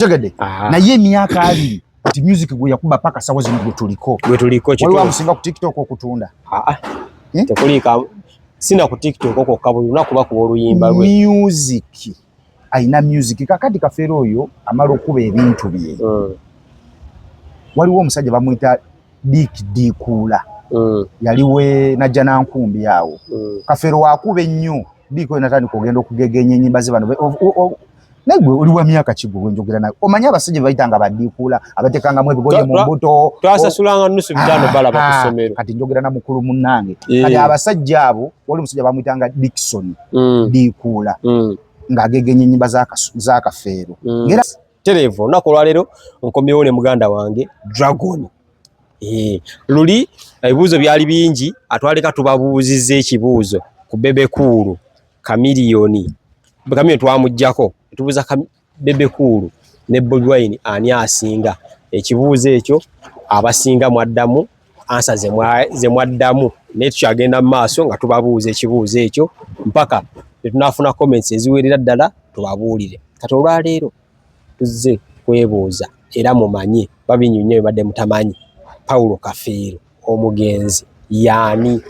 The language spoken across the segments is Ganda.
tegede naye emyaka abiri ati music gwe yakuba paka sawa zino gwe tuliko kituufu waliwo amusinga ku TikTok okutunda tekulika sina ku TikTok okwo lunaku bakuba oluyimba lwe music aina music kakati Kafeero oyo amala okuba ebintu bye waliwo omusajja bamuyita Dick Dikula yaliwe najja nankumbi awo Kafeero wakuba ennyo Dick oyo natandika okugenda okugegenya ennyimba ze bano nagwe oli wa myaka kigwe wenjogera nawe omanyi abasajja bayitanga badikula abatekangamu ebigoye mu mbuto twasasulanga nusu bitano bala bakusomero kati njogera na mukulu munnange kati abasajja abo wali musajja bamuyitanga Dickson Dikula ng'agegenya ennyimba za Kafeero ngera terevo nakolwa lero nkomyewo ne muganda wange Dragon luli ebibuuzo byali bingi atwaleka tubabuuzizza ekibuuzo ku Bebe Cool Chameleone twamuggyako tubuuza Bebe Cool ne Bobi Wine ani asinga ekibuuzo ekyo abasinga mwaddamu ansa ze mwaddamu ne tukyagenda mu maaso nga tubabuuza ekibuuzo ekyo mpaka tunafuna comments eziwerera ddala tubabuulire kati olwaleero tuzze kwebuuza era mumanye babinyunnyo badde mutamanyi Paulo Kafeero omugenzi yaani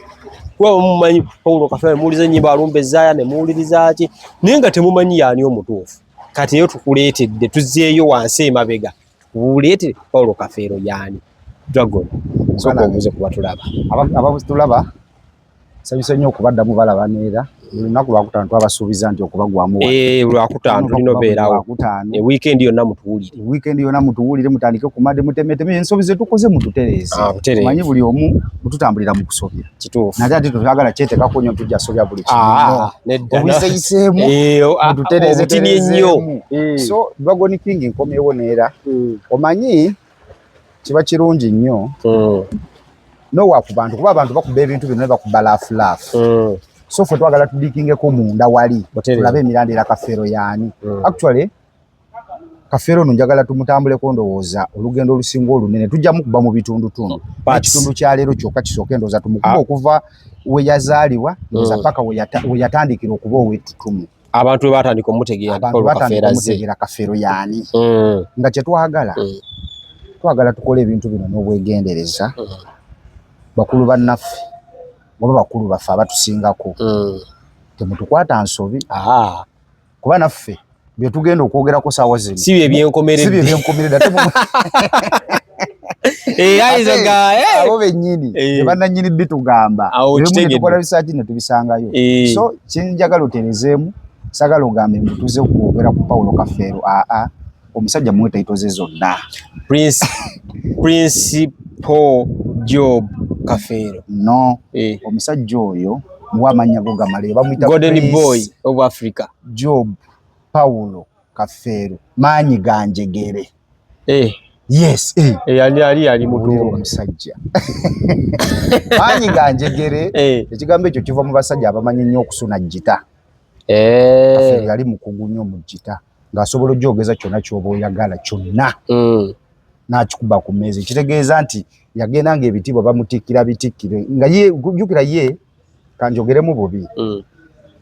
kwa mumanyi Paulo Kafeero muulize nyimba alumbe zaya ne muuliriza ki nenga temumanyi yaani omutuufu kati yo tukuleetedde tuzzeeyo wansi emabega tukuleetedde Paulo Kafeero yaani Dragon soko muze kuba tulaba ababutulaba sabisa nnyo okubaddamu balaba neera lunaku lwakutaano twabasuubiza nti okubagwamu lwakutaano tulina obeerawo weekend yonna mutuwulire mutandike kumade mutemeteme ensobi ze tukoze mututereeze manyi buli omu mututambulira mu kusobya kituufu nate ati twagala kyetekako nnyo tujja sobya buli kimu obiseyiseemu mututereeze nnyo so Dragon King nkomyewo neera omanyi kiba kirungi nnyo nowa ku bantu kuba abantu bakuba ebintu bino ne bakuba laafu so fwe twagala tudikingeko munda wali tulabe emirandira Kafeero yaani actually Kafeero no njagala tumutambuleko ndowooza olugendo olusinga olunene tujjamu kuba mu bitundutundu ekitundu kya leero kyokka kisooka endowooza tumukuba okuva we yazaalibwa ndowooza paka we yatandikira okuba ow'ettutumu abantu we batandika omutegeera Kafeero yaani nga kye twagala tukole ebintu bino n'obwegendereza bakulu bannaffe oba bakulu baffe abatusingako temutukwata nsobi kuba naffe bye tugenda okwogerako saawa zino si bye byenkomeredde abo bennyini bannannyini bitugamba tukola bisaaki ne tubisangayo so kyenjagala oterezeemu sagala ogambe mutuze kwogera ku Paulo Kafeero omusajja muwe taito ze zonna Principal Job Kafeero no omusajja oyo muwa amannya go gamale bamuyita Golden Boy of Africa Job Paulo Kafeero maanyi ganjegere yes yali mutuwa omusajja maanyi ganjegere ekigambo ekyo kiva mu basajja abamanyi nnyo okusuna jjita Kafeero yali mukugu nnyo mu jjita ng'asobola ogyogeza kyonna ky'oba oyagala kyonna n'akikuba ku mmeeza ekitegeeza nti yagenda ng'ebitiibwa bamutikkira bitikkire nga ye jjukira ye kanjogeremu bubi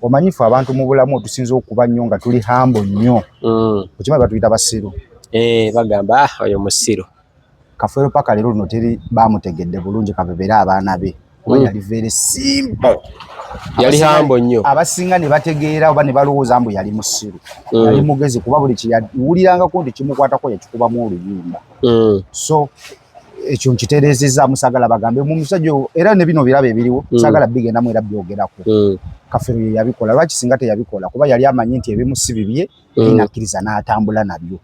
omanyifu abantu mu bulamu otusinza okuba nnyo nga tuli hambo nnyo okimanyi batuyita basiru bagamba oyo musiru Kafeero paka leero luno teri bamutegedde bulungi kabebera abaana be kuba yali very simple yali hambo nnyo abasinga ne bategeera oba ne balowooza mbu yali musiru yali mugezi kuba buli kiyawulirangako nti kimukwatako yakikubamu oluyimba so ekyo nkitereezezza musagala bagambe mu musajja era ne bino birabo ebiriwo sagala bigendamu era byogerako Kafeero ye yabikola lwaki singa teyabikola kuba yali amanyi nti ebimu si bibye nakkiriza n'atambula nabyo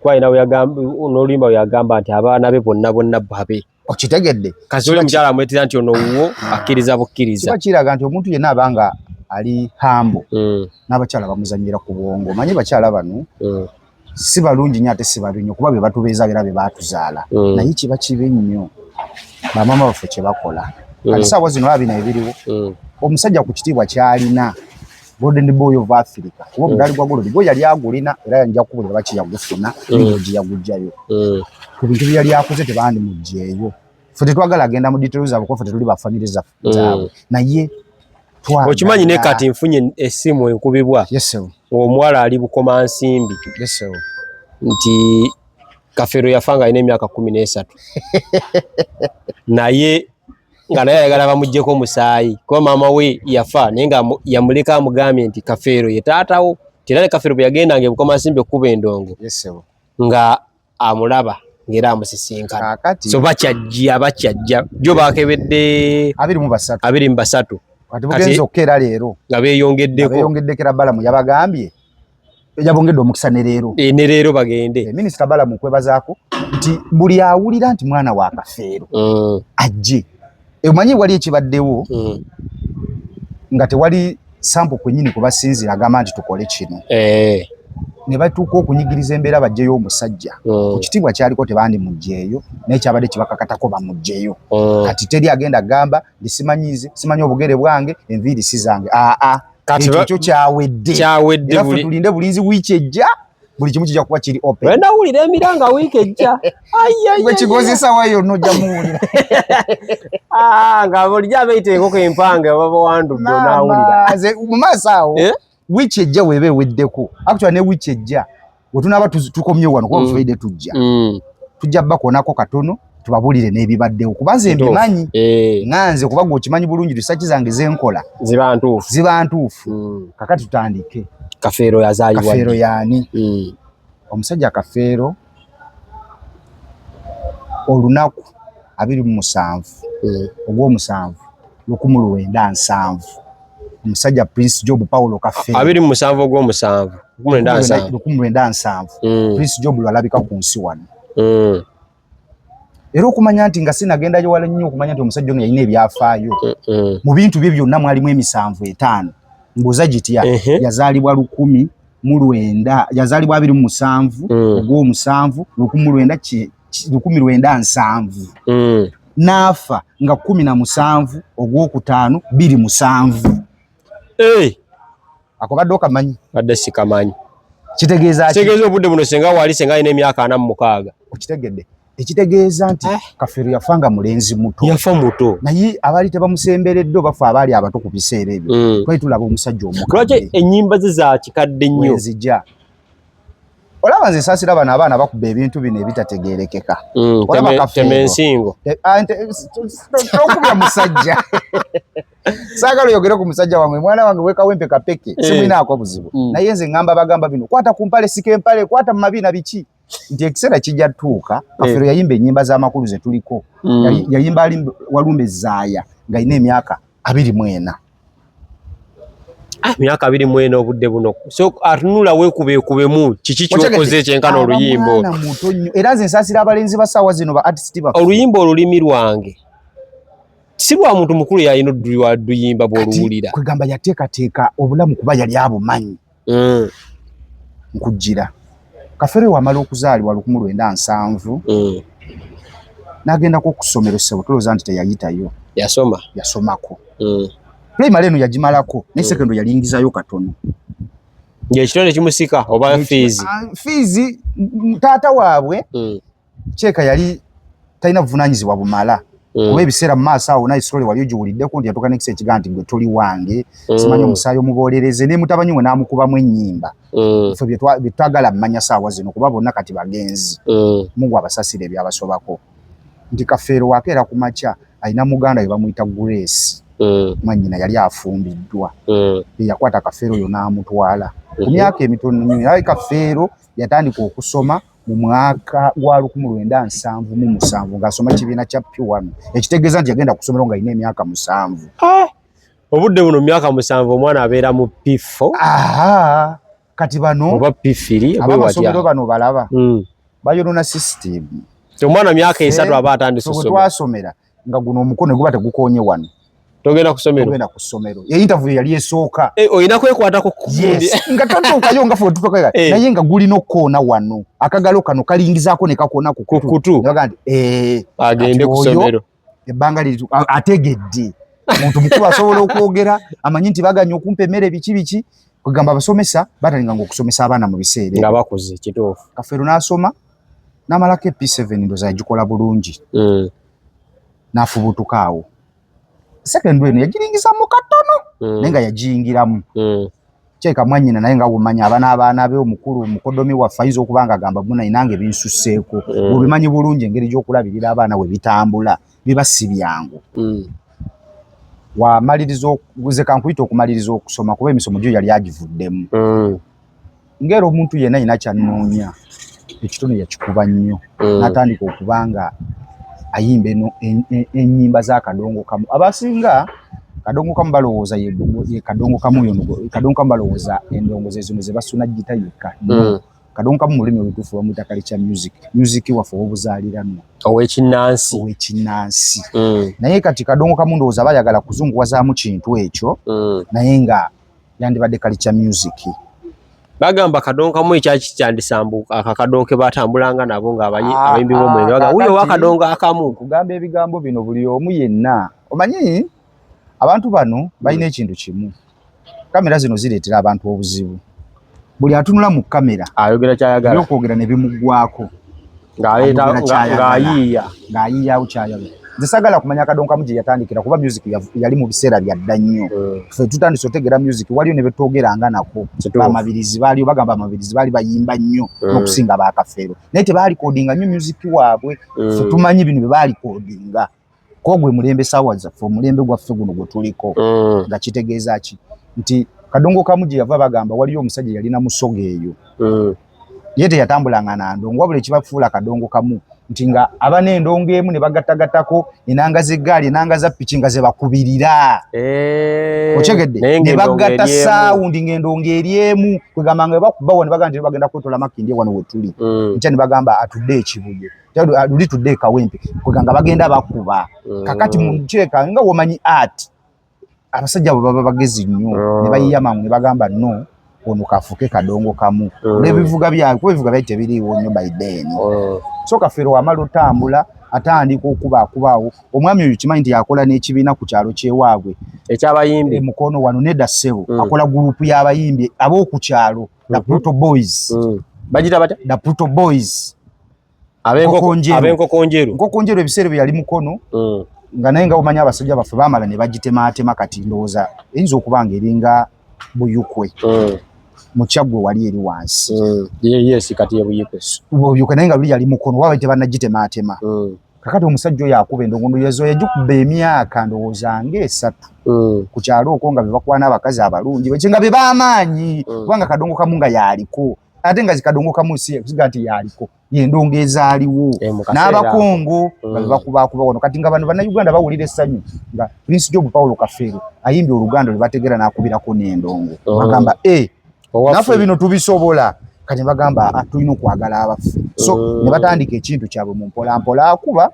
kwalina n'oluyimba we yagamba nti abaana be bonna babe okitegedde kasi oli omukyala amuleetera nti ono wuwo akkiriza bukkiriza kiba kiraga nti omuntu yenna abanga ali hambo n'abakyala bamuzanyira ku bwongo manyi bakyala bano si balungi nnyo ate si babi nnyo kuba be batubeeza era be baatuzaala naye kiba kibi nnyo bamaama baffe kye bakola kati saawa zino abina ebiriwo omusajja ku kitiibwa kyalina Golden Boy of Africa kuba omudaali gwa Golden Boy yali agulina era yanja kubulira baki yagufuna n'engogi yagujjayo ku bintu bye yali akoze tebandi mugjeeyo ffe tetwagala agenda mu details abo ffe tetuli ba family zaabwe naye okimanyi ne kati nfunye essimu enkubibwa yes omuwala ali Bukoma Nsimbi nti Kafeero yafanga ine emyaka 13 naye nga naye ayagala bamuggyeko musaayi kuba maama we yafa naye nga yamuleka amugambye nti Kafeero ye taatawo era ne Kafeero bwe yagendanga e Bukomansimbi okuba endongo nga amulaba ng'era amusisinkana so bakyajja jo baakebedde 23 kati bugenze okkeera leero nga beeyongeddeko era Balamu yabagambye yabongedde omukisa ne leero ne leero bagende minisita Balamu nkwebazaako nti buli awulira nti mwana wa Kafeero ajje emanyi wali ekibaddewo nga tewali sampo kwennyini kubasinzira agamba nti tukole kino ne batuuka okunyigiriza embeera bajjeyo omusajja ku kitiibwa kyaliko tebandi mugjeeyo naye kyabadde kibakakatako bamugjeyo kati teri agenda gamba simanyi obugere bwange enviiri si zange ekyo kyawedde era ffe tulinde bulinzi wiiki ejja buli kimu kijja kuba kiri open wenda wulira emiranga wiiki ejja gwe kikozesa wayo nojja muwulira nga bulijjo abeeyiteekoko empanga baba wandudde onaawulira mu maaso awo wiiki ejja weeba eweddeko actually ne wiiki ejja we tunaaba tukomye wano kuba mufaide tujja bakoonako katono tubabuulire n'ebibaddewo kuba nze mbimanyi nganze kuba gwe okimanyi bulungi risaaki zange zenkola ziba ntuufu kakati tutandike Kafeero yazaalibwa Kafeero yaani omusajja Kafeero olunaku 27 ogw'omusanvu 1970 omusajja Prince Job Paulo Kafeero 27 ogw'omusanvu 1970 Prince Job lwalabika ku nsi wano era okumanya nti nga sinagendayo wala nnyo okumanya nti omusajja ono yalina ebyafaayo mu bintu bye byonna mwalimu 75 mbuuza gitya yazaalibwa 19 yazaalibwa 27 ogw'omusanvu 1970 n'afa nga 17 ogw'okutaano 27 ako badde okamanyi badde sikamanyi kitegeeza obudde buno senga wali senga alina emyaka 46 okitegedde ekitegeeza nti Kafeero yafanga mulenzi muto yafa muto naye abaali tebamusemberedde bafa abaali abato ku biseera ebyo twali tulaba omusajja omukadde lwaki ennyimba ze za kikadde nnyo wenzijja olaba nze saasira bano abaana bakuba ebintu bino ebitategeerekeka olaba Kafeero ensingo okubya musajja saagala oyogere ku musajja wamwe mwana wange wekawempe kapeke simwinaako buzibu naye nze ngamba bagamba bino kwata ku mpale sika empale kwata mu mabiina biki nti ekiseera kijja tuuka Kafeero yayimba ennyimba z'amakulu ze tuliko yayimba Walumbe Zaaya ng'alina emyaka 24 myaka 24 obudde buno so atunula weekubekubemu kiki kyokoze ekyenkana oluyimbo era nze nsaasira abalenzi ba ssaawa zino ba artist baffe oluyimba olulimi lwange si lwa muntu mukulu yalina oluyimba bw'oluwulira kwegamba yateekateeka obulamu kuba yali abumanyi nkujjira Kafeero wamala okuzaalibwa 1970 n'agendako ku ssomero ssebo tulowooza nti teyayitayo yasomako primary eno yagimalako ne secondary yalingizayo katono ng'ekitone kimusika oba fiizi taata waabwe kyeka yali talina buvunaanyizibwa bumala kuba ebiseera mu maaso awo naye sitole wali ogiwuliddeko nti yatuuka n'ekisa ekigaa nti gwe toli wange simanyi omusaayi omubolereze ne mutabanyi we n'amukubamu ennyimba ffe bye twagala mmanya saawa zino kuba bonna kati bagenzi Mungu abasasira ebyabasobako nti Kafeero wakeera ku makya alina muganda we bamuyita Grace mwannyina yali afumbiddwa yakwata Kafeero oyo n'amutwala ku myaka emitono nnyo naye Kafeero yatandika okusoma mu mwaka gwa 1977 ng'asoma ekibiina kya P1 ekitegeeza nti yagenda kusomero nga alina emyaka 7 obudde buno myaka 7 omwana abeera mu P4 kati bano oba P3 abamasomero bano balaba bayonona system omwana myaka 3 aba atandise okusoma twasomera nga guno omukono guba tegukoonye wano togenda ku ssomero ye interview yali esooka oyina kwekwatako yes nga tatuukayo nga ffe tutoka naye nga gulina okkoona wano akagalo kano kalingizaako ne kakoona ku kutu agende ku ssomero ebbanga liri ategedde omuntu mukulu asobola okwogera amanyi nti baganya okumpa emmere biki kugamba abasomesa batalinganga okusomesa abaana mu biseera nga bakoze kituufu Kafeero n'asoma n'amalako P7 ndoza yagikola bulungi n'afubutuka awo secondary eno yagiringiza mu katono naye nga yagiyingiramu cheka mwanyina naye nga umanya abaana be omukulu mukodomi wa faizo okubanga gamba buna inange binsusseeko obimanyi bulungi engeri gy'okulabirira abaana we bitambula bibasibyangu wamaliriza guze kankuyita okumaliriza okusoma kuba emisomo gyo yali agivuddemu ngero omuntu yenna ina kyannoonya ekitone yakikuba nnyo n'atandika okubanga ayimba ennyimba za Kadongo Kamu abasinga Kadongo Kamu balowooza ye Kadongo Kamu yono Kadongo Kamu balowooza endongoze zino ze basuna gita yekka Kadongo Kamu mu lulimi olutuufu bamuyita culture music waffe obuzaaliranwa owekinnansi naye kati Kadongo Kamu ndowooza bayagala kuzunguwazaamu kintu ekyo naye nga yandibadde culture music bagamba Kadongo Kamu ekyaki kyandisambuka akakadongo ke batambulanga nabo nga abayimbi b'omwenge bagamba uyo wa Kadongo Akamu kugamba ebigambo bino buli omu yenna omanyi abantu bano balina ekintu kimu kamera zino zireetera abantu obuzibu buli atunula mu kamera ayogera kyayagala okwogera ne bimuggwako ng'ayiiya kyayagala nze sagala kumanya Kadongo Kamu gye yatandikira kuba music yali mu biseera byadda nnyo ffe tutandise otegera music waliyo ne betwogeranga nako bamabirizi baaliyo bagamba amabirizi baali bayimba nnyo n'okusinga baakafeero naye tebaalikodinga nnyo music waabwe ffe tumanyi bino bye baalikodinga ko gwe mulembe sawa zaffe omulembe gwaffe guno gwe tuliko nga kitegeeza ki nti Kadongo Kamu gye yava bagamba waliyo omusajja yalina musoga eyo ye teyatambulanga na ndongo wabula ekibafuula Kadongo Kamu nti nga abana endongo emu ne bagattagatako enanga z'eggaali enanga za ppiki nga ze bakubirira okyegedde ne bagatta saawundi ng'endongo eri emu kwegamba nga bakubawa ne bagamba nti bagenda kwetola makindi wano we tuli nkya ne bagamba atudde ekibuye luli tudde ekawempe kwegamba bagenda bakuba kakati mukyeka nga womanyi art abasajja abo baba bagezi nnyo ne bayiyamangu ne bagamba no ono kafuke Kadongo Kamu n'ebivuga byabwe kuba ebivuga byali tebiriiwo nnyo by then so Kafeero wamala otambula atandika okubaawo omwami oyo kimanyi nti yakola n'ekibiina ku kyalo ky'ewaabwe ekyabayimbi mukono wano nedda ssebo akola gurupu y'abayimbi ab'oku kyalo the Pluto Boys bagita batya the Pluto Boys Nkokonjeru ebiseera bye yali mukono nga naye nga omanyi abasajja baffe baamala ne bagitemaatema kati ndowooza eyinza okuba nga eringa Buyukwe mukyagwe wali eri wansi yes kati ye Buyukwe naye nga luli yali mukono waba tebannagitemaatema kakati omusajja oyo akuba endongondo yezo yagikuba emyaka ndowooza ng'esatu ku kyalo okwo nga be bakwana abakazi abalungi nga be b'amaanyi kubanga Kadongo Kamu nga yaliko ate nga Kadongo Kamu siga nti yaliko yendongo ezaaliwo n'abakongo nga be bakubakuba wano kati nga bano bannayuganda bawulira essanyu nga Prince Job Paulo Kafeero ayimbye oluganda lwe bategera n'akubirako n'endongo bagamba naffe bino tubisobola kati bagamba tulina okwagala abaffe so ne batandika ekintu kyabwe mu mpolampola akuba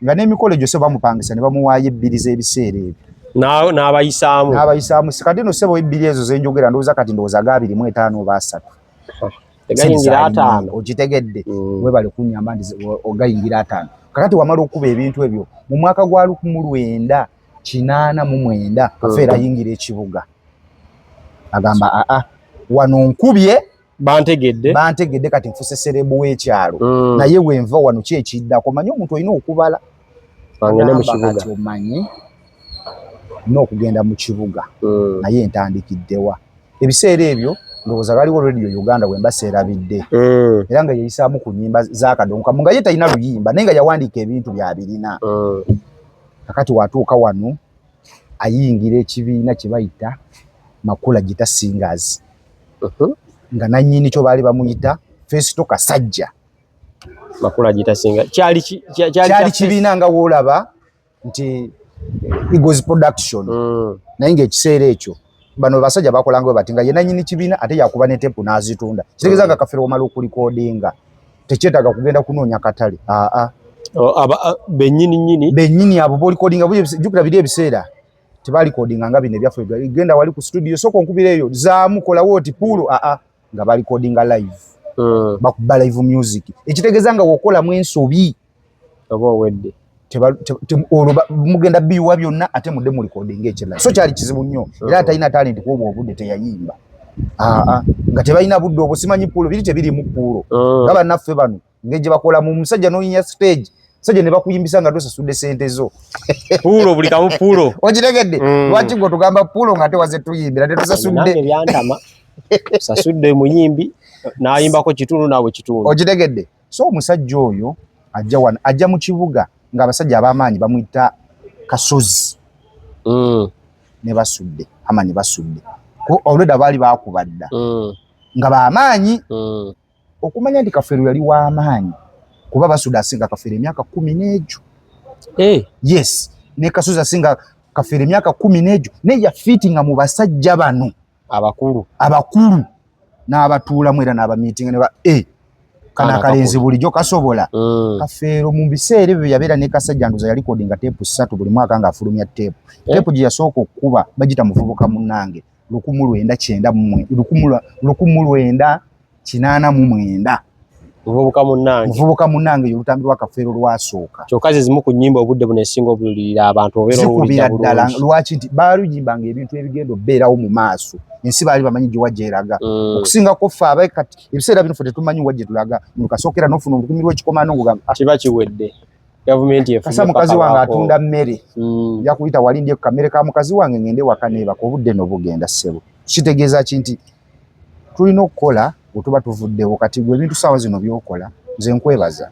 nga n'emikolo gyose bamupangisa ne bamuwaayo ebbiri z'ebiseera ebyo n'abayisaamu kati no ssebo ebbiri ezo zenjogera ndowooza kati ndowooza ga 25 oba 3 tegayingira 5 okitegedde webale kunyamba ndi ogayingira 5 kakati wamala okuba ebintu ebyo mu mwaka gwa 1989 Kafeero ayingira ekibuga agamba wano nkubye bantegedde kati nfuse serebu w'ekyalo naye wenva wano kyekiddako manyi omuntu olina okubala kati omanyi n'okugenda mu kibuga naye ntandikiddewa ebiseera ebyo ndowooza waliwo Radio Uganda bwe mbaseerabidde era nga yeyisaamu ku nnyimba za Kadongo Kamu nga ye talina luyimba naye nga yawandiika ebintu by'abirina kakati watuuka wano ayingira ekibiina kye bayita Makula Gita Singers nga nannyini kyo baali bamuyita Festo Kasajja Makula Gita Singers kyali kibiina nga woolaba nti Eagles Production naye ng'ekiseera ekyo bano basajja bakolanga bwe bati nga ye nannyini kibiina ate yakuba ne tempu n'azitunda kitegeeza nga Kafeero wamala okulikodinga tekyetaaga kugenda kunoonya katale bennyini abo bolikodinga jjukira biri ebiseera tebalikodinga nga bino ebyaffe genda wali ku studio soko nkubira eyo zaamu kolawo oti puulo nga balikodinga live bakuba live music ekitegeeza nga wokolamu ensobi oba owedde olwo mugenda biwa byonna ate mudde mu recording ekirala so kyali kizibu nnyo era atalina talent kuobwa obudde teyayimba nga tebalina budde obwo simanyi puulo biri tebiri mu puulo nga bannaffe bano ng'egye bakola mu musajja n'oyinya stage sajja ne bakuyimbisa nga tosasudde sente zo puulo buli kamu puulo okitegedde lwaki gwe tugamba puulo nga tewaze tuyimbira tetusasudde Sasudde muyimbi nayimbako kitundu nawe kitundu. Okitegedde. So omusajja oyo ajja mu kibuga nga abasajja ab'amaanyi bamuyita Kasozi. Ne basudde amani basudde ko olweda baali bakubadda nga b'amaanyi okumanya nti Kafeero yali w'amaanyi kuba basudde asinga Kafeero emyaka 10 n'ejo. Yes, ne Kasozi asinga Kafeero emyaka 10 n'ejo ne ya fittinga mu basajja bano abakulu n'abatuulamu era n'abamiitinga ne ba kana kalenzi bulijjo kasobola. Kafeero mu biseera ebyo yabeera ne Kasajja Nduza yali kodinga teepu 3 buli mwaka nga afulumya teepu. Teepu gye yasooka okuba bagita Muvubuka Munnange 1989. Muvubuka Munnange y'olutambi lwa Kafeero lwasooka. Kyokka zimu ku nnyimba obudde buno esinga obulira abantu obeera owulira ddala. Lwaki nti baaluyimbanga ebintu ebigenda obbeerawo mu maaso. Ensi baali bamanyi gye wajja eraga. Okusingako ffe abaye kati ebiseera bino ffe tetumanyi wajja tulaga. Mukasookera n'ofuna olukumi lw'ekikomaano ng'ogamba kiba kiwedde. Gavumenti efunye kasa mukazi wange atunda mmere. Nja kuyita walindye kamere ka mukazi wange ngende waka neebaka obudde n'obugenda ssebo. Kitegeeza ki nti tulina okukola bwe tuvuddewo kati gwe ebintu ssaawa zino by'okola nze nkwebaza.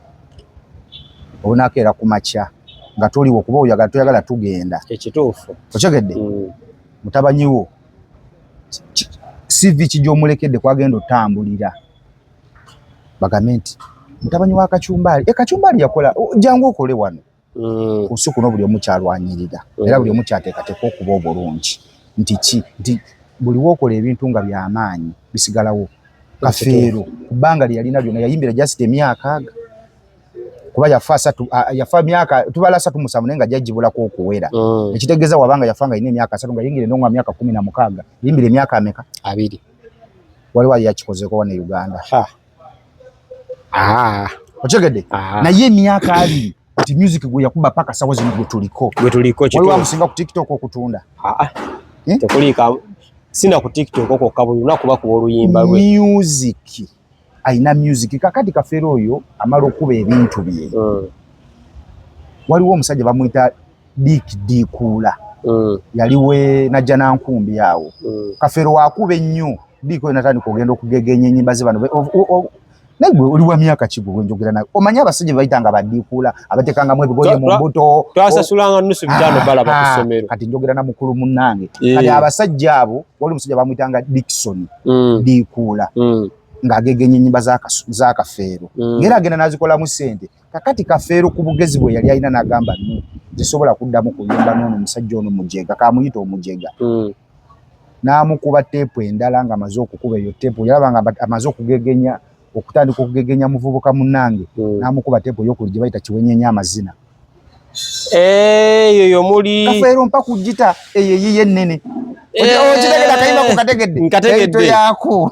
Onakeera ku makya nga toliwo okuba toyagala tugenda. Ekituufu. Okyegedde? Mutabanyiwo CV gy'omulekedde kwagenda otambulira. Bagambe nti mutabanyi wa Kacumbali. Kacumbali yakola jangu okole wano. Ku nsi kuno buli omu kyalwanyirira. Era buli omu kyateekateeka okuba obulungi. Nti buli wookola ebintu nga by'amaanyi bisigalawo. Kafeero kubanga yalina byonna yayimbira just emyaka aga. Kuba yafa myaka tubala 37 nenga jajibulako okuwera. Ekitegeeza wabanga yafanga ine emyaka 3 nga yingire ndongo myaka 16 yimbire emyaka ameka 2 waliwo yakikozeko wane Uganda. Okyegedde naye emyaka 2 nti music gwe yakuba paka sawa zino gwe tuliko waliwo amusinga ku TikTok okutunda. Tekulika sina ku TikTok okokka buli lunaku bakuba oluyimba lwe. Music aina music kakati Kafeero oyo amala okuba ebintu bye. Waliwo omusajja bamuyita Dikuula. Yaliwe najja na nkumbi yawo. Kafeero wakuba ennyo Diko natandika okugenda okugegenya ennyimba ze bano. Nagwe oli wa myaka kigwe njogera nawe. Omanya abasajja bayitanga Badikuula abatekanga mu ebigoye mu mbuto. Twasasulanga nusu bitano bala bakusomero. Kati njogera na mukulu munnange. Kati abasajja abo wali omusajja bamuyitanga Dickson Dikuula. Ng'agegenya ennyimba za Kafeero. Ngera agenda n'azikola mu ssente. Kakati Kafeero ku bugezi bwe yali alina n'agamba zisobola kuddamu kuyimba n'ono omusajja ono mujega kamuyita omujega. N'amukuba teepu endala nga amaze okukuba eyo teepu yalaba nga amaze okugegenya okutandika okugegenya Muvubuka Munnange. N'amukuba teepu ey'okuli gye bayita Kiwenyenya amazina. Eyo muli Kafeero mpa kugita eyo yiye ennene. Okitegedde akayimba ku kategedde. Nkategedde yako.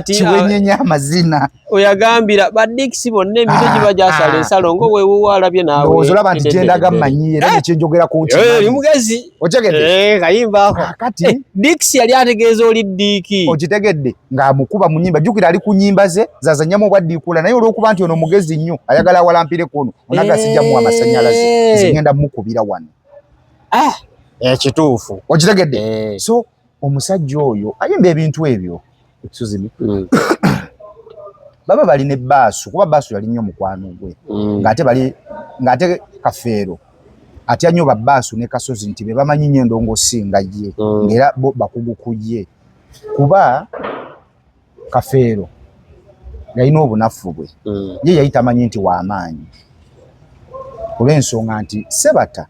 Kiwenyenya amazina. Oyagambira badiksi bonna emito giba gyasala ensalo ngo weewuwa alabye naawe. Ndowooza olaba nti gyendaga mmanyi era nekyenjogera ku nti. Oli mugezi. Okitegedde? Kayimba ako. Kati Diksi yali ategeeza oli Diiki. Okitegedde ng'amukuba mu nnyimba. Jjukira ali ku nnyimba ze zazannyamu obwa Dikuula naye olw'okuba nti ono mugezi nnyo ayagala awalampire ku ono onaga sijjamu amasannyalaze zigenda mukubira wano. Ekituufu. Okitegedde? So omusajja oyo ayimba ebintu ebyo. Baba bali ne Baasu kuba Baasu yali nnyo mukwano gwe ng'ate Kafeero atya nnyo ba Baasu ne Kasozi nti be bamanyi nnyo endongosi nga ye ng'era bo bakugu ku ye kuba Kafeero yalina obunafu bwe ye yali tamanyi nti w'amaanyi olw'ensonga nti Sebata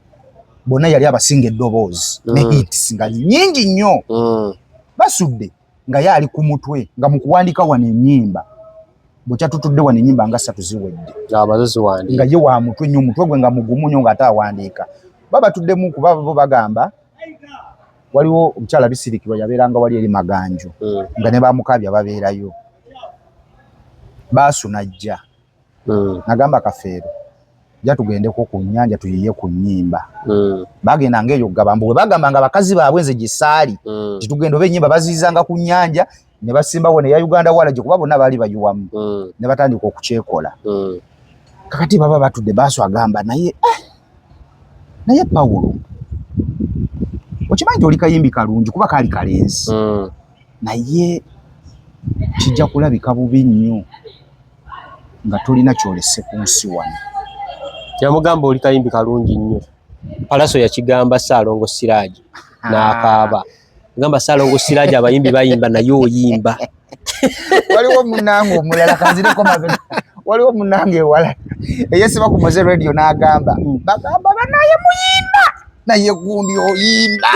bonna yali abasinga eddoboozi ne hits nga nnyingi nnyo basudde nga ye ali ku mutwe nga mu kuwandiika wano ennyimba bwekyatutudde wano ennyimba nga 3 ziwedde nga ye wa mutwe nnyo omutwe gwe nga mugumu nnyo ng'ate awandiika babatuddemu kuba bo bagamba waliwo omukyala Bisirikirwa yabeeranga wali eri Maganjo nga ne bamukabya babeerayo Baasu najja nagamba Kafeero jja tugendeko ku nnyanja tuyiye ku nnyimba bagenda ng'eyo gabambu bwe bagambanga bakazi baabwe nze gisaali titugenda oba ennyimba baziyizanga ku nnyanja ne basimbawo ne ya Uganda Walagi kuba bonna baali bayiwamu ne batandika okukyekola kakati baba batudde Baasu agamba naye Pawulo okimanyi nti oli kayimbi kalungi kuba kaali kalenzi naye kijja kulabika bubi nnyo nga tolina kyolese ku nsi wano. Yamugamba oli kayimbi kalungi nnyo. Palaso yakigamba Ssaalongo Siraaji n'akaaba. Gamba Ssaalongo Siraaji abayimbi bayimba naye oyimba. Waliwo munnange omulala kanzireko mabega. Waliwo munnange ewala eyesiba ku Moze Radio n'agamba bagamba banaye muyimba naye gundi oyimba.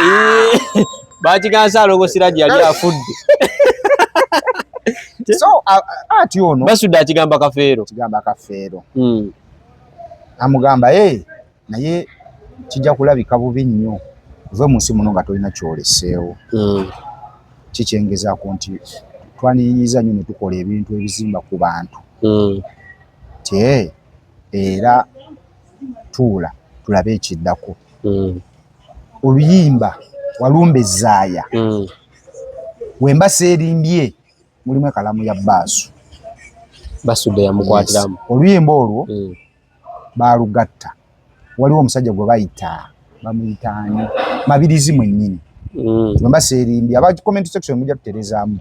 Bakigamba Ssaalongo Siraaji yali afudde. So ati ono basudde akigamba Kafeero. Kigamba Kafeero. Amugamba naye kijja kulabika bubi nnyo uve mu nsi muno nga tolina kyoleseewo. Kikyengezaako nti twaniriza nnyo ne tukola ebintu ebizimba ku bantu. Era tuula tulabe ekiddako. Oluyimba walumba ezzaaya. Wembasa erimbye mulimu ekalamu ya Bbaasu. Basudde yamukwatiramu. Oluyimba olwo baalugatta. Waliwo omusajja gwe bayita bamuyitaani Mabirizi mwennyini. Wembasa erimbye aba comment section mujja tuterezaamu.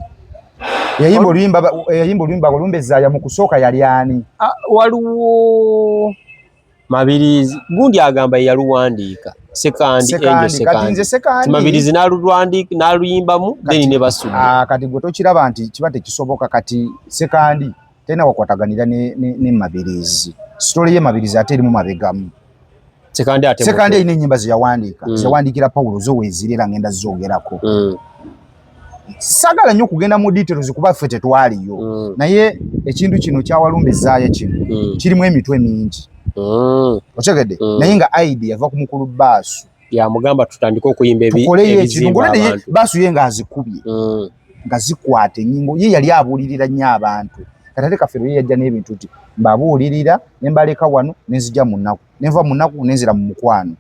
Yayimba oluyimba walumba ezzaaya mu kusooka yali ani? Waliwo Mabirizi gundi agamba yaluwandiika sekandi. Mabirizi n'aluyimbamu then ne Basudde. Kati gwe tokiraba nti kiba tekisoboka kati sekandi tena wakwataganira ne Mabirizi. Story ye Mabirizi ate erimu mabegamu. Sekandi ayina ennyimba ze yawandiika. Yawandiikira Pawulo zo weezirira ngenda zoogerako. Sagala nnyo kugenda mu details kuba ffe tetwaliyo. Naye ekintu kino kyawalumba ezzaaya kino kirimu emitwe mingi. Otegedde naye nga idea yava ku mukulu Bbaasu. Yamugamba tutandike okuyimba ebizimba abantu. Bbaasu ye nga azikubye nga zikwata ennyingo ye yali abuulirira nnyo abantu. Kati Kafeero ye yajja n'ebintu nti mbabuulirira ne mbaleka wano ne nzija mu nnaku nenva mu nnaku nenzira mu mukwano.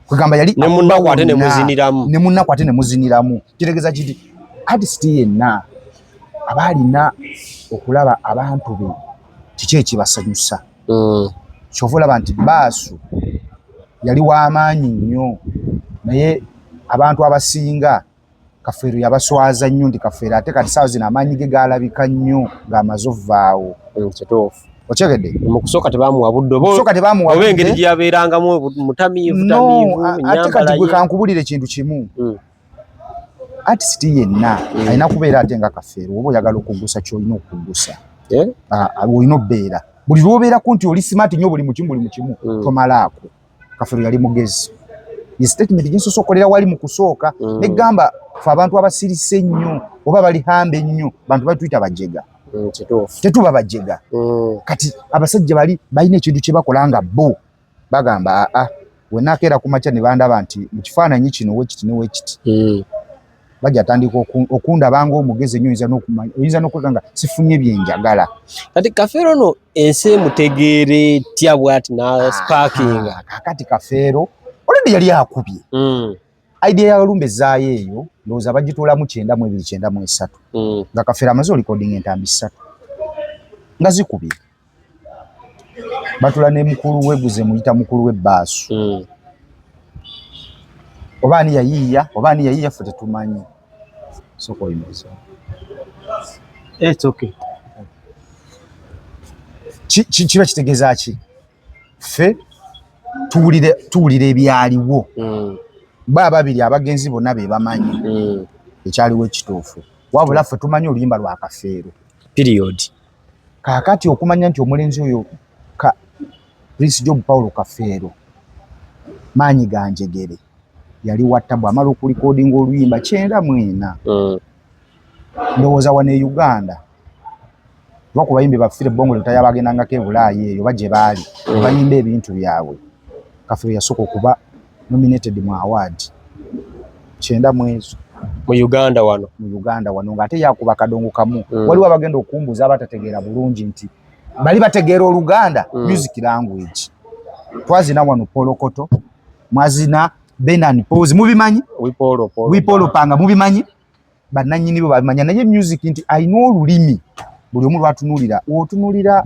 Kugamba yali ne munnaku ate ne muziniramu. Ne munnaku ate ne muziniramu. Kitegeeza kiti artist yenna aba alina okulaba abantu be kiki ekibasanyusa. Kyova olaba nti Bbaasu yali w'amaanyi nnyo naye abantu abasinga Kafeero yabaswaza nnyo nti Kafeero ate kati ssaawa zino amaanyi ge gaalabika nnyo ng'amaze ovaawo. Kituufu. Otegedde mu kusooka tebaamuwa budde oba engeri gye yabeerangamu mutamiivu ate kati gwe kankubulira ekintu kimu. Artist yenna alina kubeera ate nga Kafeero oba oyagala okuggusa ky'olina okuggusa. Olina obbeera buli lw'obeerako nti oli smart nnyo buli mu kimu tomalaako. Kafeero yali mugezi. Ye statement gye nsosokolera wali mu kusooka negamba fe abantu abasirise nnyo oba bali hambe ennyo bantu batuyita bajega. Tetuba bajega. Kati abasajja bali balina ekintu kye bakola nga bo bagamba wenakeera ku makya ne bandaba nti mu kifaananyi kino wekiti ne wekiti. Bajja tandika okundaba ng'omugezi ennyo oyinza n'okweganga sifunye bye njagala. Kati Kafeero no ensi emutegeera etya bw'ati na sparkinga. Kakati Kafeero oledi yali akubye. Idea ya walumba ezzaaya eyo ndowooza bagituulamu 9/2/93. Nga Kafeero amaze olikodinga entambi 3 nga zikubye. Batula ne mukulu weguze muyita mukulu we Bbaasu. Oba ani yayiiya ffe tetumanyi. Soko oyimiriza. It's okay. Kiba kitegeeza ki? Ffe tuwulira ebyaliwo. Babiri abagenzi bonna be bamanyi ekyaliwo ekituufu. Wabula ffe tumanyi oluyimba lwa Kafeero. Period. Kaakati okumanya nti omulenzi oyo Prince Job Paul Kafeero maanyi ganjegere yali watta bw'amala okulikodinga oluyimba 94. Ndowooza wano e Uganda lwa ku bayimbi bafire Bongo Lutaya abagendangako e Bulaayi eyo bagye baali bayimba ebintu byabwe. Kafeero yasooka okuba nominated mu award 9 mwezi mu Uganda wano ng'ate yakuba kadongo kamu. Waliwo abagenda okumbuuza abatategeera bulungi nti bali bategeera Oluganda music language. Twazina wano Polokoto, mwazina Benan Pose mubimanyi? Wipolo Panga mubimanyi? Bannannyini bo babimanya naye music nti ayina olulimi buli omu lwatunuulira. Otunuulira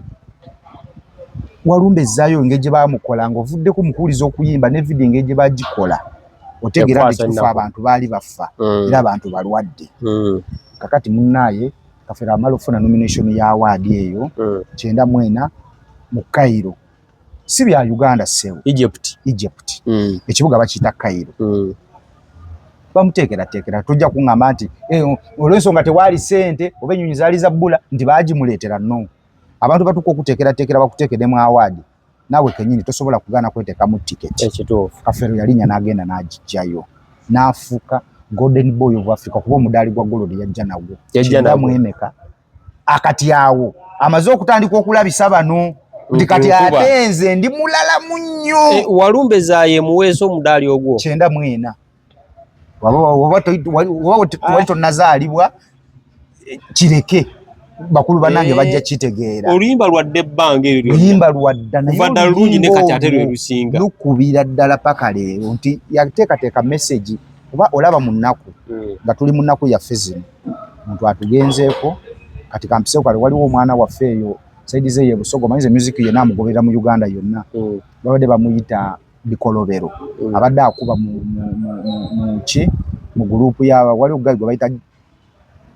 walumba ezzaayo engeri gye baamukola ng'ovuddeko mukuwuliza okuyimba ne video engeri gye bagikola otegeera nti kituufu abantu baali bafa era abantu balwadde. kakati munnaye Kafeero amala ofuna nomination ya award eyo 94 mu Cairo si bya Uganda sewo Egypt ekibuga bakiyita Cairo bamuteekera tujja kuŋŋamba nti olw'ensonga tewaali ssente oba ennyonyi zaali za bbula nti baagimuleetera no abantu batuka okuteekera bakuteekedde mu award naawe kennyini tosobola kugaana kweteekamu tiketi ekituufu Kafeero yalinnya n'agenda n'agijjayo n'afuuka Golden Boy of Africa kuba omudaali gwa Gold yajja nagwo mwemeka akati awo amaze okutandika okulabisa bano nti kati ate nze ndi mulala munnyo Walumbe zaaye muweesa omudaali ogwo 94 wali tonnazaalibwa kireke bakulu banange bajja kitegeera oluyimba lwadde ebbanga eryo luyimba lwadda naye lulungi ne kati ate lwe lusinga lukubira ddala paka leero nti yateekateeka message oba olaba mu nnaku nga tuli mu nnaku yaffe zino omuntu atugenzeeko kati kampiseeko kale waliwo omwana waffe eyo saidi ze ye Busogo manyize music ye namugoberera mu Uganda yonna babadde bamuyita Bikolobero abadde akuba mu gurupu yaba waliwo gwe bayita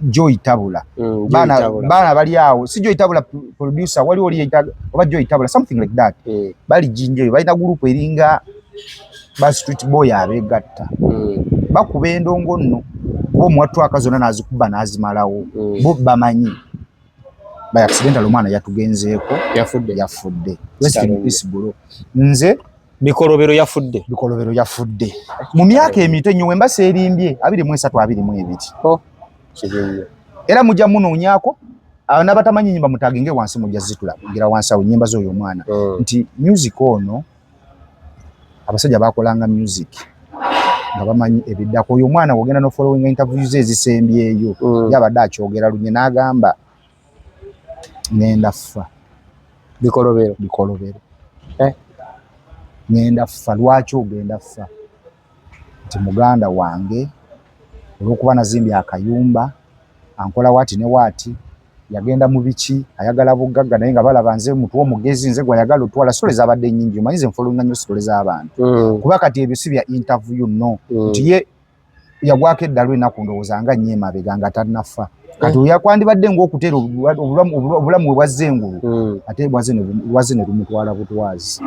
Joy Tabula baana bali awo si Joy Tabula producer waliwo oli oba Joy Tabula something like that bali jinje balina gurupu eringa ba Street Boy abegatta bakuba endongo nno bo mwattu akazona nazikuba nazimalawo bo bamanyi by accidental omwana yatugenzeeko yafudde rest in peace bro nze Bikolobero yafudde mu myaka emito ennyo embasa erimbye 23 era mujja munoonyaako n'abatamanyi nyimba mutaginge wansi mujja zitula ngira wansi awo nyimba z'oyo omwana nti music ono abasajja bakolanga music nga bamanyi ebiddako oyo omwana wogenda no following interviews ezisembyeyo yabadde akyogera lunye n'agamba ngenda ffa Bikolobero ngenda ffa lwaki ogenda ffa nti muganda wange olw'okuba nazimbye akayumba ankola waati ne waati yagenda mu biki ayagala bugagga naye nga balaba nze mutu omugezi nze gwayagala otwala sole zabadde nnyingi omanyize nfolunga nnyo sole z'abantu kuba kati ebyo si bya interview no nti ye yagwako eddalo ennaku ndowooza nga nnyo emabega nga tannafa kati yakwandibadde ng'okuteera obulamu bwe bwazze engulu ate bwazze ne lumutwala butwazi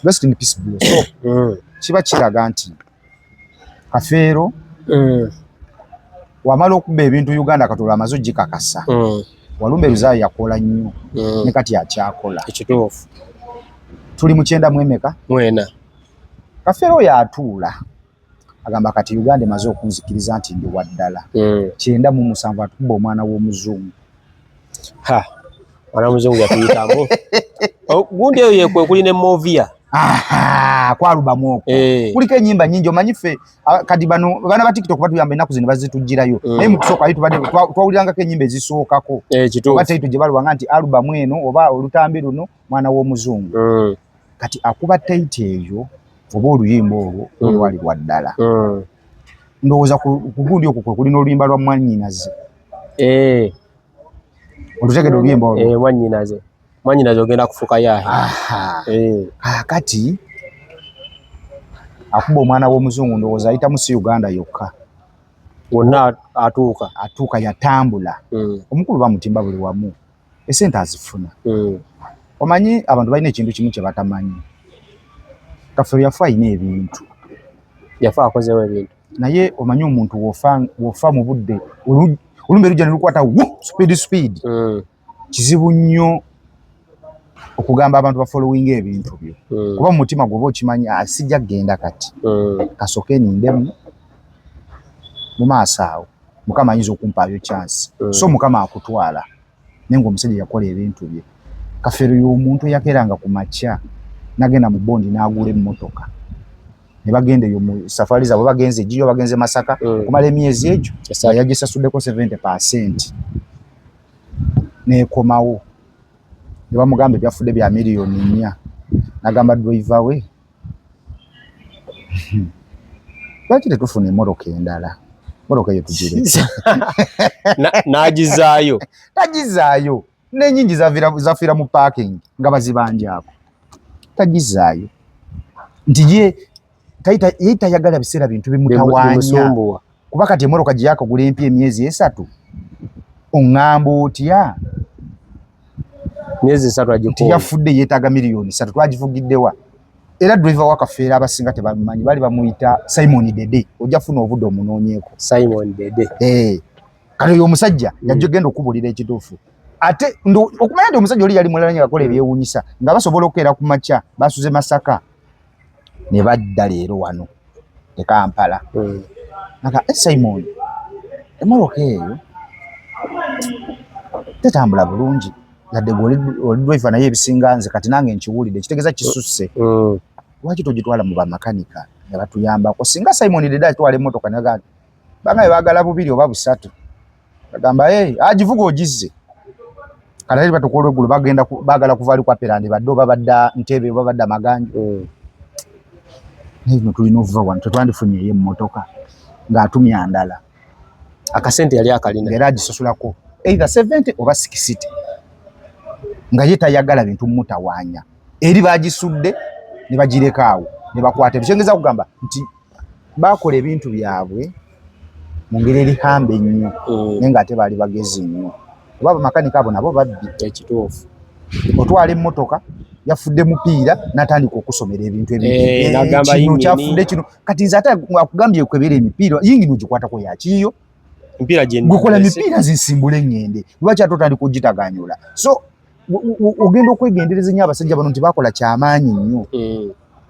rest in peace bro so kiba kiraga nti Kafeero wamala okuba ebintu Uganda Katonda amaze ogikakasa Walumbe Luzaayo yakola nnyo ne kati akyakola ekituufu tuli mu 9 mwemeka mwena Kafeero yatuula agamba kati Uganda emaze okunzikiriza nti ndi waddala 97 atukuba omwana w'omuzungu mwana w'omuzungu yatuyitamu gundi eyo yekwe kuli ne Movia kwalubamu okwo kuliko ennyimba nnyingi omanyi ffe kati bano baana ba TikTok batuyamba ennaku zino bazitugirayo naye mu kusooka twawulirangako ennyimba ezisookako oba taito gye baluwanga nti alubamu eno oba olutambi luno mwana w'omuzungu kati akuba taito eyo oba oluyimba olwo olwali lwa ddala ndowooza ku gundi okwo kwe kulina oluyimba lwa mwannyinaze olutegedde oluyimba olwo mwannyinaze ogenda kufuuka yaahe kati akuba omwana w'omuzungu ndowooza ayitamu si Uganda yokka wonna atuuka yatambula omukulu bamutimba buli wamu esente azifuna omanyi abantu balina ekintu kimu kye batamanyi Kafeero yafa alina ebintu yafa akozewo ebintu naye omanyi omuntu w'ofa mu budde olumbe lujja ne lukwata speed kizibu nnyo okugamba abantu ba following ebintu byo kuba mu mutima gwoba okimanyi asijja genda kati kasooke nindemu mu maaso awo Mukama ayinza okumpaayo chance so Mukama akutwala naye ng'omusajja yakola ebintu bye Kafeero y'omuntu eyakeranga ku makya nagenda mu bondi n'agula emmotoka ne bagenda eyo mu safari zaabwe bagenze Gyo bagenze Masaka kumala emyezi egyo yagisasuddeko 70% neekomawo ne bamugamba ebyafudde bya miliyoni 4 nagamba driver we lwaki tetufuna emmotoka endala mmotoka eyo tugireke n'agizaayo tagizaayo n'ennyingi zafiira mu parking nga bazibanjaako tagizaayo nti ye tayagala biseera bintu bimutawaanya kuba kati emmotoka gye yakagula empya emyezi 3 oŋŋamba otya myezi 3 agikuwa yafudde yeetaaga miliyoni 3 twagivugiddewa era driver wakafeera abasinga tebamumanyi bali bamuyita Simon Dede ojja funa obudde omunoonyeeko Simon Dede kati oyo omusajja yajja genda okubulira ekituufu ate okumanya nti omusajja oli yali mulalanya gakola ebyewuunyisa nga basobola okukeera ku makya basuze Masaka ne badda leero wano e Kampala nga Simon emmotoka eyo tetambula bulungi yadde oli driver naye ebisinga nze kati nange nkiwulidde kitegeeza kisusse lwaki togitwala mu bamakanika ne batuyambako singa Simon Dede atwala emmotoka naga bangaye baagala bubiri oba busatu bagamba agivuga ogizze kale batukola eggulo baagala kuvaali kwa Perande badde oba badda Ntebe oba badda Maganju nino tulina okuva wano tetwandifunyeyo emmotoka ng'atumya ndala akasente yali akalina era agisasulako either 70 oba 60 nga ye tayagala bintu mutawaanya eri bagisudde ne bagireka awo ne bakwata ebikyengeza kugamba nti bakola ebintu byabwe mu ngeri erihambe ennyo naye ng'ate baali bagezi nnyo oba abamakanika abo nabo babbi ekituufu otwala emmotoka yafudde mupiira n'atandika okusomera ebintu ebintu kyafudde kino kati nze ate akugambye ekwebera emipiira yingi nogikwatako yakiyo gukola mipiira zinsimbula eŋŋende lwaki ate otandika ogitaganyula so ogenda okwegendereza nnyo abasajja bano nti bakola kyamaanyi nnyo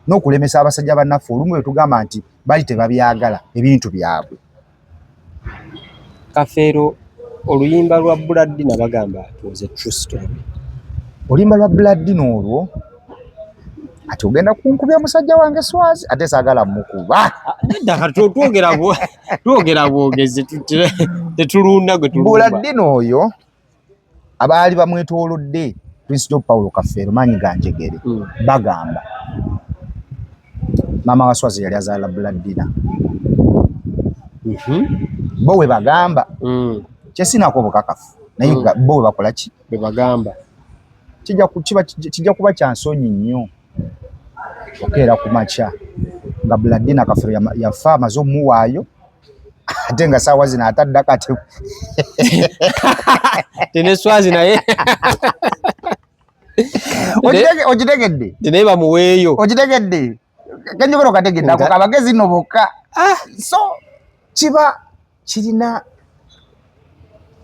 n'okulemesa abasajja bannaffe olumu bwe tugamba nti bali tebabyagala ebintu byabwe. Kafeero oluyimba lwa Buladina bagamba was a true story. Oluyimba lwa Buladina olwo ati ogenda kunkubya musajja wange Swazi ate saagala mukuba nedda twogera bwogezi tetulunda gwe tulumba. Buladina oyo abaali bamwetoolodde Prince Job Paulo Kafeero maanyi ganjegere bagamba maama wa Swazi yali azaala Buladina bo we bagamba kyesinaako bukakafu naye bo we bakola ki bwe bagamba kijja kuba kyansonyi nnyo okeera ku makya nga Buladina Kafeero yafa amaze omuwaayo ate nga saawa zino atadde kati tene Swazi naye ogitegedde naye bamuweeyo ogitegedde kenjogera okategedde ako kabagezi nno bokka so kiba kirina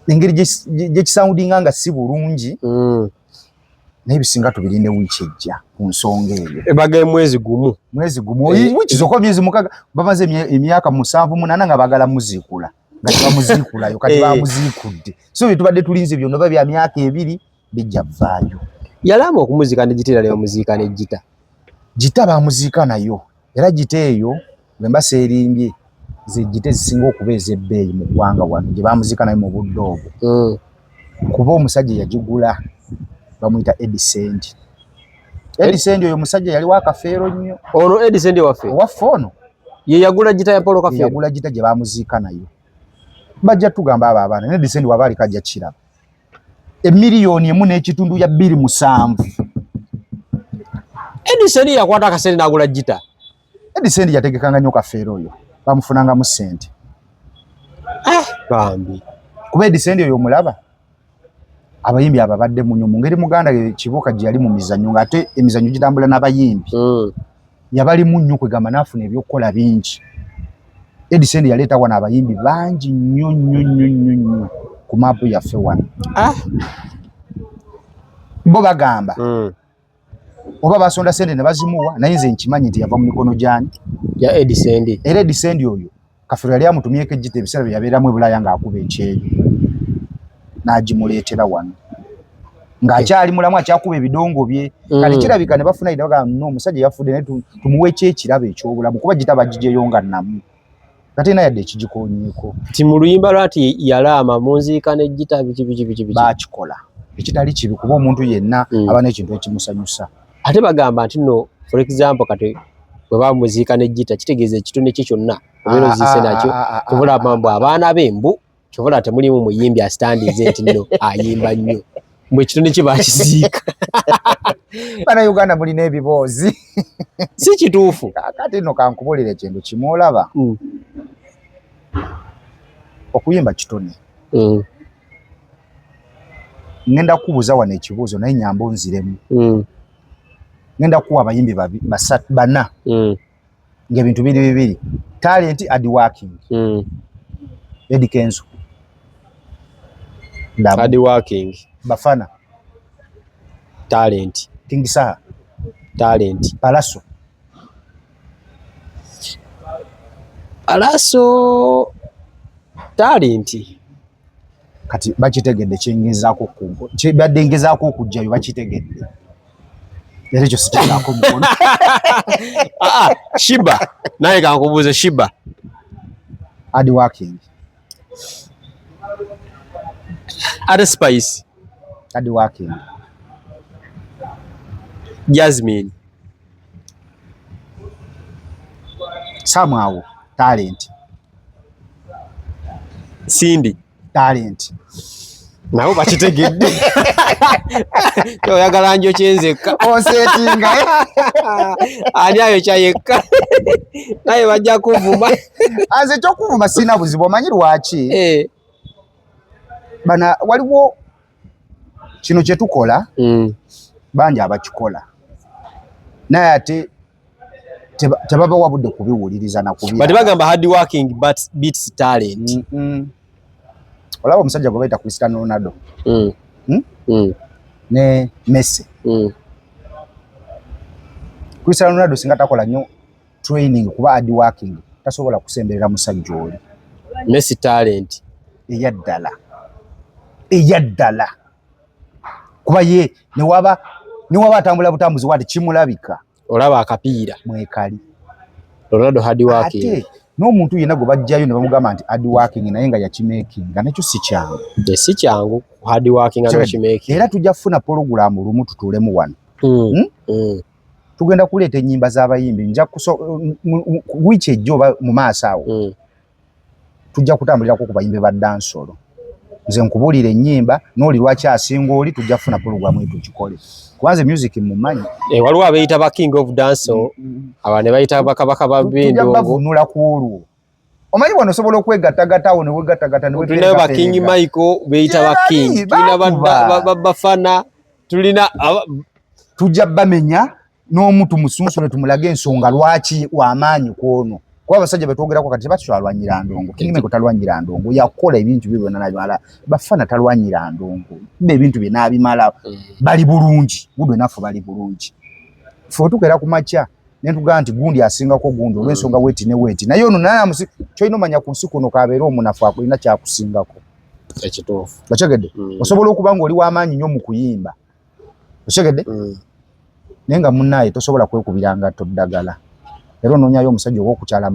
engeri gyekisoundinga nga si bulungi naye bisinga tubirinde wiiki ejja ku nsonga eyo ebagaye mwezi gumu wiiki zokka myezi 6 bamaze emyaka 7-8 nga bagala muziikula nga tebamuziikulayo kati bamuziikudde so bye tubadde tulinze byonna oba bya myaka 2 bijja vaayo yalama okumuziika ne gita leo muziika ne gita bamuziika nayo era gita eyo bwe mbasa erimbye ze gita ezisinga okuba ez'ebbeeyi mu ggwanga wano gye bamuziika nayo mu budde obwo kuba omusajja yagigula bamuyita Edison oyo musajja yali wa Kafeero nnyo ono Edison waffe ono ye yagula gita ya Paulo Kafeero yagula gita gye bamuziika nayo bajja tugamba abo abaana ne Edison waba ali kajja kiraba $1.7 Edison yakwata akasente n'agula gita Edison yategekanga nnyo Kafeero oyo bamufunangamu ssente bambi kuba Edison oyo omulaba abayimbi ababadde munyo mu ngeri muganda Kibuuka gye yali mu mizannyo ng'ate emizannyo gitambula n'abayimbi yabalimu nnyo kwegamba n'afuna ebyokukola bingi Edison yaleeta wano abayimbi bangi nnyo ku maapu yaffe wano bo bagamba oba basonda sente ne bazimuwa naye nze nkimanyi nti yava mu mikono gyani ya Edison era Edison oyo Kafeero yali amutumyeko ejjita ebiseera bye yabeeramu e Bulaaya ng'akuba ekyeyo n'agimuleetera wano ng'akyali mulamu akyakuba ebidongo bye kati kirabika ne bafuna idda no omusajja yafudde naye tumuwe ekirabo eky'obulamu kuba gita bagijeyo nga nnamu kati naye yadde ekigikoonyeeko ti mu luyimba lwati yalaama munziika n'ejjita biki baakikola ekitali kibi kuba omuntu yenna aba n'ekintu ekimusanyusa ate bagamba nti no for example kati bwe bamuziika n'ejjita kitegeeza ekitone kye kyonna obeera oziise nakyo tubula mambo abaana b'embu kyovola temulimu muyimbi asitandinze nti nno ayimba nnyo mbwe ekitone kye bakiziika bana Uganda mulina ebiboozi si kituufu kati nno kankubulira ekintu kimu olaba okuyimba kitone. Ngenda kubuuza wano ekibuuzo naye nyamba onziremu. Ngenda kuwa abayimbi bana ng'ebintu bibiri. Talent and working. Eddie Kenzo. Hard working. Bafana. Talent. King Saha. Talent. Palaso. Palaso. Talent. Kati bakitegedde kyengezaako ku badde ngezaako okujjayo bakitegedde. Era ekyo sikiraako mukono. Shiba. Naye kankubuuze Shiba. Hard working. Ada Spice. Hard working. Jasmine. Somehow talent. Cindy. Talent. Nabo bakitegedde. Oyagala njo kyenzeka. Osetinga. Ani ayo kyayekka. Naye bajja kuvuma. Anze kyokuvuma sina buzibu omanyi lwaki? Bana waliwo kino kye tukola bangi abakikola naye ate tebaba wabudde kubiwuliriza na kubira. But bagamba hard working but beats talent. Olaba omusajja gwe bayita Cristiano Ronaldo ne Messi. Cristiano Ronaldo singa takola nnyo training kuba hard working tasobola kusemberera musajja oli. Messi talent eyaddala kuba ye ne waba atambula butambuzi wati kimulabika. Olaba akapiira mwekali. Ronaldo hard working. Ate n'omuntu yenna gwe bajjayo ne bamugamba nti hard working naye nga yakimakinga nakyo si kyangu. Si kyangu hard working nga yakimakinga. Era tujja kufuna pulogulaamu lumu tutuulemu wano. Tugenda kuleeta ennyimba z'abayimbi nja wiiki ejjo oba mu maaso awo tujja kutambulirako ku bayimbi ba dansolo. Nze nkubuulira ennyimba n'oli lwaki asinga oli tujja kufuna pulogulaamu eyo tukikole. Kubanze music mumanyi. Waliwo abayita ba king of dancehall, aba ne bayita bakabaka ba bendongo. Tujja bavunula ku olwo. Omanyi wano osobola okwegattagatta awo ne wegattagatta ne wetereka. Tulina ba King Michael beyita ba king. Tulina bafana. Tulina tujja bamenya n'omuntu musunsule tumulage ensonga lwaki w'amaanyi kwono. Kuba abasajja betwogerako kati batwalwanyira ndongo. King Michael talwanyira ndongo. Yakola ebintu bye byonna nabimala. Bafana talwanyira ndongo. Ebintu bye nabimala. Bali bulungi. Budwe nafu bali bulungi. Ffe tukera ku makya ne tugamba nti gundi asingako gundi olw'ensonga weeti ne weeti. Naye ono naye kyolina omanya ku nsi kuno kabeera omunafu akulina kyakusingako. Ekituufu. Okitegedde? Osobola okuba nga oli w'amaanyi nnyo mu kuyimba. Okitegedde? Naye nga munnaaye tosobola kwekubira ngatto ddagala. Era onoonyayo omusajja ow'okukyala